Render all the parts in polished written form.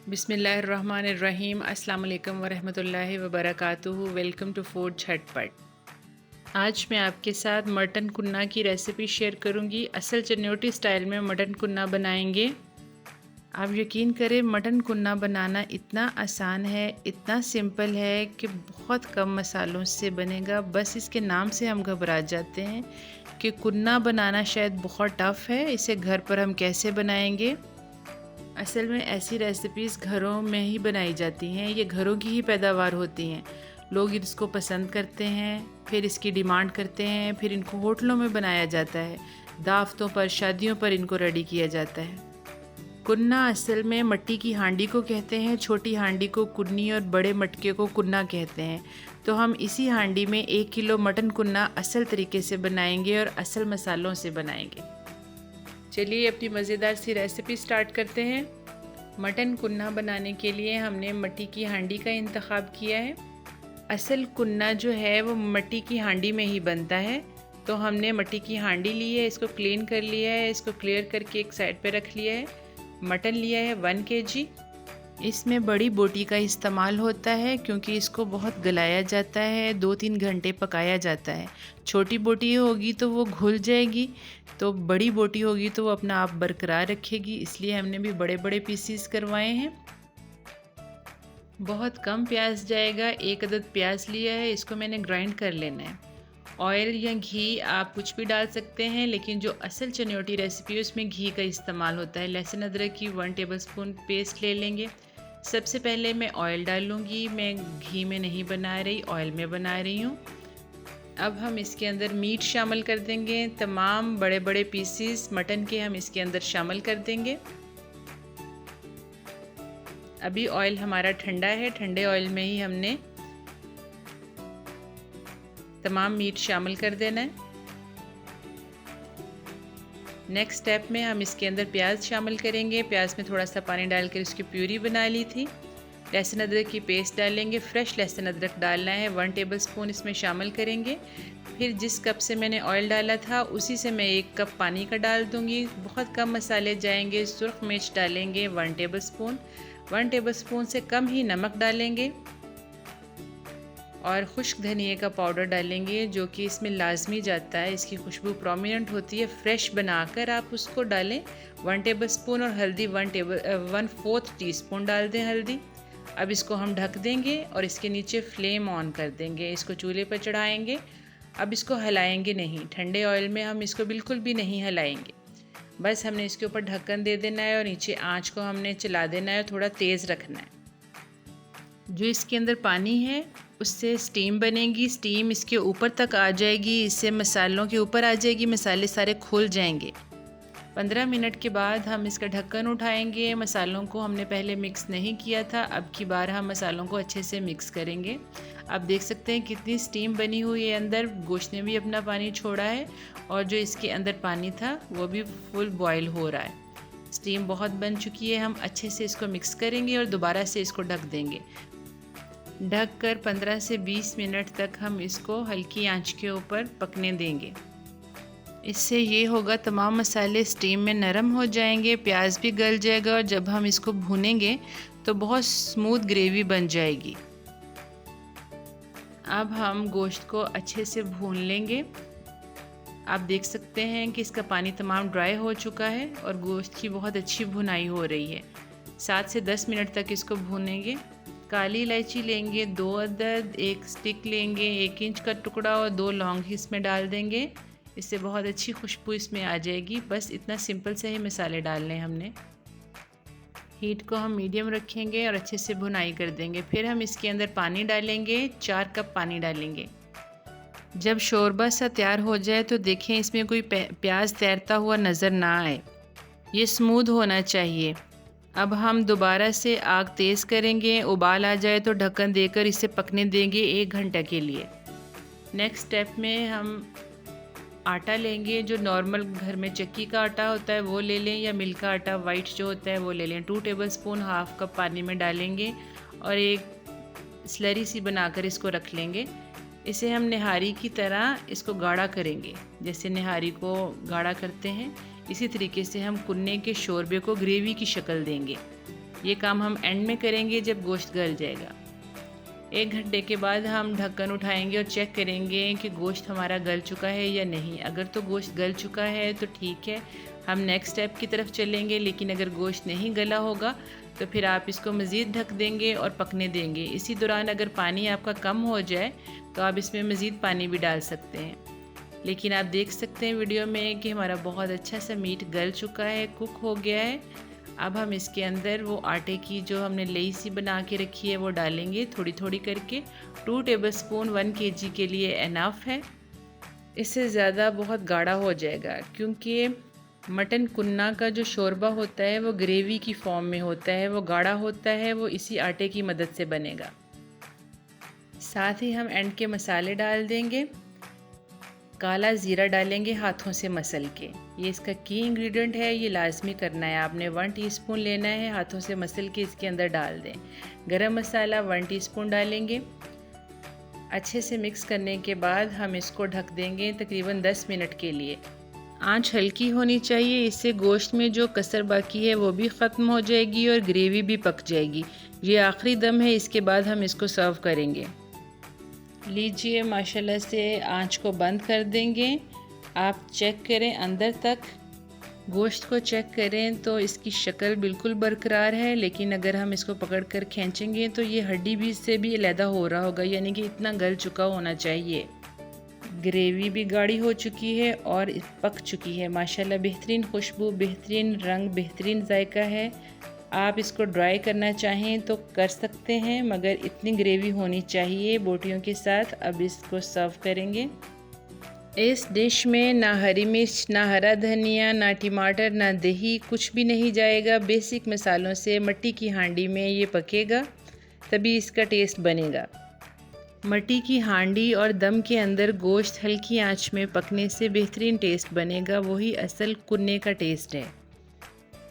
बिस्मिल्लाहिर्रहमानिर्रहीम। अस्सलाम वालेकुम वरहमतुल्लाहि वबरकातुहू। वेलकम टू फूड झटपट। आज मैं आपके साथ मटन कुन्ना की रेसिपी शेयर करूंगी। असल चन्योटी स्टाइल में मटन कुन्ना बनाएंगे। आप यकीन करें, मटन कुन्ना बनाना इतना आसान है, इतना सिंपल है कि बहुत कम मसालों से बनेगा। बस इसके नाम से हम घबरा जाते हैं कि कुन्ना बनाना शायद बहुत टफ़ है, इसे घर पर हम कैसे बनाएंगे। असल में ऐसी रेसिपीज़ घरों में ही बनाई जाती हैं, ये घरों की ही पैदावार होती हैं। लोग इसको पसंद करते हैं, फिर इसकी डिमांड करते हैं, फिर इनको होटलों में बनाया जाता है, दावतों पर, शादियों पर इनको रेडी किया जाता है। कुन्ना असल में मट्टी की हांडी को कहते हैं, छोटी हांडी को कुन्नी और बड़े मटके को कुन्ना कहते हैं। तो हम इसी हांडी में 1 किलो मटन कुन्ना असल तरीके से बनाएंगे और असल मसालों से बनाएंगे। चलिए अपनी मज़ेदार सी रेसिपी स्टार्ट करते हैं। मटन कुन्ना बनाने के लिए हमने मट्टी की हांडी का इंतखाब किया है। असल कुन्ना जो है वो मट्टी की हांडी में ही बनता है। तो हमने मट्टी की हांडी ली है, इसको क्लीन कर लिया है, इसको क्लियर करके एक साइड पे रख लिया है। मटन लिया है 1 kg। इसमें बड़ी बोटी का इस्तेमाल होता है क्योंकि इसको बहुत गलाया जाता है, 2-3 घंटे पकाया जाता है। छोटी बोटी होगी तो वो घुल जाएगी, तो बड़ी बोटी होगी तो वो अपना आप बरकरार रखेगी, इसलिए हमने भी बड़े बड़े पीसीस करवाए हैं। बहुत कम प्याज जाएगा, 1 अदद प्याज लिया है, इसको मैंने ग्राइंड कर लेना है। ऑयल या घी आप कुछ भी डाल सकते हैं, लेकिन जो असल चन्योटी रेसिपी है उसमें घी का इस्तेमाल होता है। लहसुन अदरक की 1 टेबलस्पून पेस्ट ले लेंगे। सबसे पहले मैं ऑयल डालूँगी, मैं घी में नहीं बना रही, ऑयल में बना रही हूँ। अब हम इसके अंदर मीट शामिल कर देंगे। तमाम बड़े बड़े पीसीस मटन के हम इसके अंदर शामिल कर देंगे। अभी ऑयल हमारा ठंडा है, ठंडे ऑयल में ही हमने तमाम मीट शामिल कर देना है। नेक्स्ट स्टेप में हम इसके अंदर प्याज शामिल करेंगे। प्याज में थोड़ा सा पानी डालकर इसकी प्यूरी बना ली थी। लहसुन अदरक की पेस्ट डालेंगे, फ्रेश लहसुन अदरक डालना है, 1 टेबलस्पून इसमें शामिल करेंगे। फिर जिस कप से मैंने ऑयल डाला था उसी से मैं 1 कप पानी का डाल दूँगी। बहुत कम मसाले जाएंगे। सुरख मिर्च डालेंगे 1 टेबलस्पून, 1 टेबलस्पून से कम ही नमक डालेंगे और खुश्क धनिए का पाउडर डालेंगे, जो कि इसमें लाजमी जाता है, इसकी खुशबू प्रोमिनेंट होती है। फ्रेश बनाकर आप उसको डालें। 1 टेबलस्पून और हल्दी 1/4 टीस्पून डाल दें हल्दी। अब इसको हम ढक देंगे और इसके नीचे फ्लेम ऑन कर देंगे, इसको चूल्हे पर चढ़ाएंगे। अब इसको हिलाएंगे नहीं, ठंडे ऑयल में हम इसको बिल्कुल भी नहीं हिलाएंगे। बस हमने इसके ऊपर ढक्कन दे देना है और नीचे आँच को हमने चला देना है और थोड़ा तेज़ रखना है। जो इसके अंदर पानी है उससे स्टीम बनेगी, स्टीम इसके ऊपर तक आ जाएगी, इससे मसालों के ऊपर आ जाएगी, मसाले सारे खुल जाएंगे। 15 मिनट के बाद हम इसका ढक्कन उठाएंगे। मसालों को हमने पहले मिक्स नहीं किया था, अब की बार हम मसालों को अच्छे से मिक्स करेंगे। आप देख सकते हैं कितनी स्टीम बनी हुई है, अंदर गोश्त ने भी अपना पानी छोड़ा है और जो इसके अंदर पानी था वो भी फुल बॉयल हो रहा है। स्टीम बहुत बन चुकी है। हम अच्छे से इसको मिक्स करेंगे और दोबारा से इसको ढक देंगे। ढक कर 15 से 20 मिनट तक हम इसको हल्की आंच के ऊपर पकने देंगे। इससे ये होगा, तमाम मसाले स्टीम में नरम हो जाएंगे, प्याज भी गल जाएगा और जब हम इसको भूनेंगे तो बहुत स्मूथ ग्रेवी बन जाएगी। अब हम गोश्त को अच्छे से भून लेंगे। आप देख सकते हैं कि इसका पानी तमाम ड्राई हो चुका है और गोश्त की बहुत अच्छी भुनाई हो रही है। 7 से 10 मिनट तक इसको भूनेंगे। काली इलायची लेंगे 2 अदद, 1 स्टिक लेंगे, 1 इंच का टुकड़ा और 2 लौंग इसमें डाल देंगे। इससे बहुत अच्छी खुशबू इसमें आ जाएगी। बस इतना सिंपल से ही मसाले डालने हैं हमने। हीट को हम मीडियम रखेंगे और अच्छे से भुनाई कर देंगे। फिर हम इसके अंदर पानी डालेंगे, 4 कप पानी डालेंगे। जब शोरबा सा तैयार हो जाए तो देखें इसमें कोई प्याज तैरता हुआ नज़र ना आए, ये स्मूथ होना चाहिए। अब हम दोबारा से आग तेज़ करेंगे, उबाल आ जाए तो ढक्कन देकर इसे पकने देंगे 1 घंटा के लिए। नेक्स्ट स्टेप में हम आटा लेंगे, जो नॉर्मल घर में चक्की का आटा होता है वो ले लें या मिल का आटा वाइट जो होता है वो ले लें। 2 टेबलस्पून 1/2 कप पानी में डालेंगे और एक स्लरी सी बनाकर इसको रख लेंगे। इसे हम निहारी की तरह इसको गाढ़ा करेंगे, जैसे निहारी को गाढ़ा करते हैं इसी तरीके से हम कुन्ने के शोरबे को ग्रेवी की शक्ल देंगे। ये काम हम एंड में करेंगे जब गोश्त गल जाएगा। 1 घंटे के बाद हम ढक्कन उठाएंगे और चेक करेंगे कि गोश्त हमारा गल चुका है या नहीं। अगर तो गोश्त गल चुका है तो ठीक है, हम नेक्स्ट स्टेप की तरफ चलेंगे। लेकिन अगर गोश्त नहीं गला होगा तो फिर आप इसको मज़ीद ढक देंगे और पकने देंगे। इसी दौरान अगर पानी आपका कम हो जाए तो आप इसमें मज़ीद पानी भी डाल सकते हैं। लेकिन आप देख सकते हैं वीडियो में कि हमारा बहुत अच्छा सा मीट गल चुका है, कुक हो गया है। अब हम इसके अंदर वो आटे की जो हमने लेई सी बना के रखी है वो डालेंगे थोड़ी थोड़ी करके। 2 टेबलस्पून 1 kg के लिए इनफ है। इससे ज़्यादा बहुत गाढ़ा हो जाएगा, क्योंकि मटन कुन्ना का जो शोरबा होता है वो ग्रेवी की फॉर्म में होता है, वो गाढ़ा होता है, वो इसी आटे की मदद से बनेगा। साथ ही हम एंड के मसाले डाल देंगे। काला ज़ीरा डालेंगे हाथों से मसल के, ये इसका की इंग्रेडिएंट है, ये लाजमी करना है आपने। 1 टीस्पून लेना है, हाथों से मसल के इसके अंदर डाल दें। गरम मसाला 1 टीस्पून डालेंगे। अच्छे से मिक्स करने के बाद हम इसको ढक देंगे तकरीबन 10 मिनट के लिए। आंच हल्की होनी चाहिए, इससे गोश्त में जो कसर बाकी है वो भी ख़त्म हो जाएगी और ग्रेवी भी पक जाएगी। ये आखिरी दम है, इसके बाद हम इसको सर्व करेंगे। लीजिए, माशाल्लाह से आंच को बंद कर देंगे। आप चेक करें अंदर तक, गोश्त को चेक करें तो इसकी शक्ल बिल्कुल बरकरार है। लेकिन अगर हम इसको पकड़ कर खींचेंगे तो ये हड्डी भी इससे भी अलहदा हो रहा होगा, यानी कि इतना गल चुका होना चाहिए। ग्रेवी भी गाढ़ी हो चुकी है और पक चुकी है माशाल्लाह। बेहतरीन खुशबू, बेहतरीन रंग, बेहतरीन जायका है। आप इसको ड्राई करना चाहें तो कर सकते हैं, मगर इतनी ग्रेवी होनी चाहिए बोटियों के साथ। अब इसको सर्व करेंगे। इस डिश में ना हरी मिर्च, ना हरा धनिया, ना टमाटर, ना दही, कुछ भी नहीं जाएगा। बेसिक मसालों से मट्टी की हांडी में ये पकेगा, तभी इसका टेस्ट बनेगा। मट्टी की हांडी और दम के अंदर गोश्त हल्की आंच में पकने से बेहतरीन टेस्ट बनेगा, वही असल कुन्ने का टेस्ट है।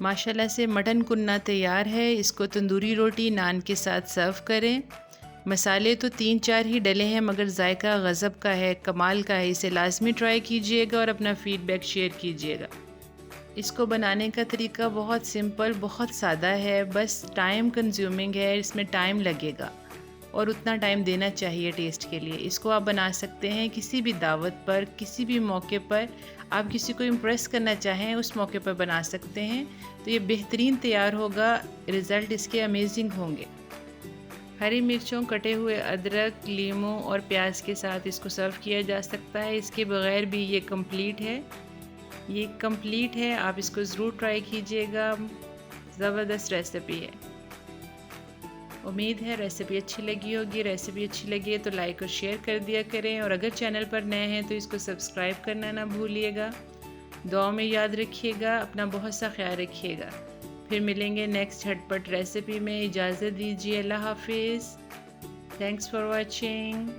माशाल्लाह से मटन कुन्ना तैयार है। इसको तंदूरी रोटी, नान के साथ सर्व करें। मसाले तो 3-4 ही डले हैं, मगर जायका गज़ब का है, कमाल का है। इसे लाजमी ट्राई कीजिएगा और अपना फ़ीडबैक शेयर कीजिएगा। इसको बनाने का तरीका बहुत सिंपल, बहुत सादा है, बस टाइम कंज्यूमिंग है। इसमें टाइम लगेगा और उतना टाइम देना चाहिए टेस्ट के लिए। इसको आप बना सकते हैं किसी भी दावत पर, किसी भी मौके पर। आप किसी को इम्प्रेस करना चाहें उस मौके पर बना सकते हैं, तो ये बेहतरीन तैयार होगा। रिज़ल्ट इसके अमेजिंग होंगे। हरी मिर्चों, कटे हुए अदरक, लीमू और प्याज के साथ इसको सर्व किया जा सकता है। इसके बगैर भी ये कंप्लीट है, ये कंप्लीट है। आप इसको ज़रूर ट्राई कीजिएगा, ज़बरदस्त रेसिपी है। उम्मीद है रेसिपी अच्छी लगी होगी। रेसिपी अच्छी लगी है तो लाइक और शेयर कर दिया करें, और अगर चैनल पर नए हैं तो इसको सब्सक्राइब करना ना भूलिएगा। दुआ में याद रखिएगा, अपना बहुत सा ख्याल रखिएगा। फिर मिलेंगे नेक्स्ट झटपट रेसिपी में। इजाज़त दीजिए, अल्लाह हाफिज़। Thanks for watching.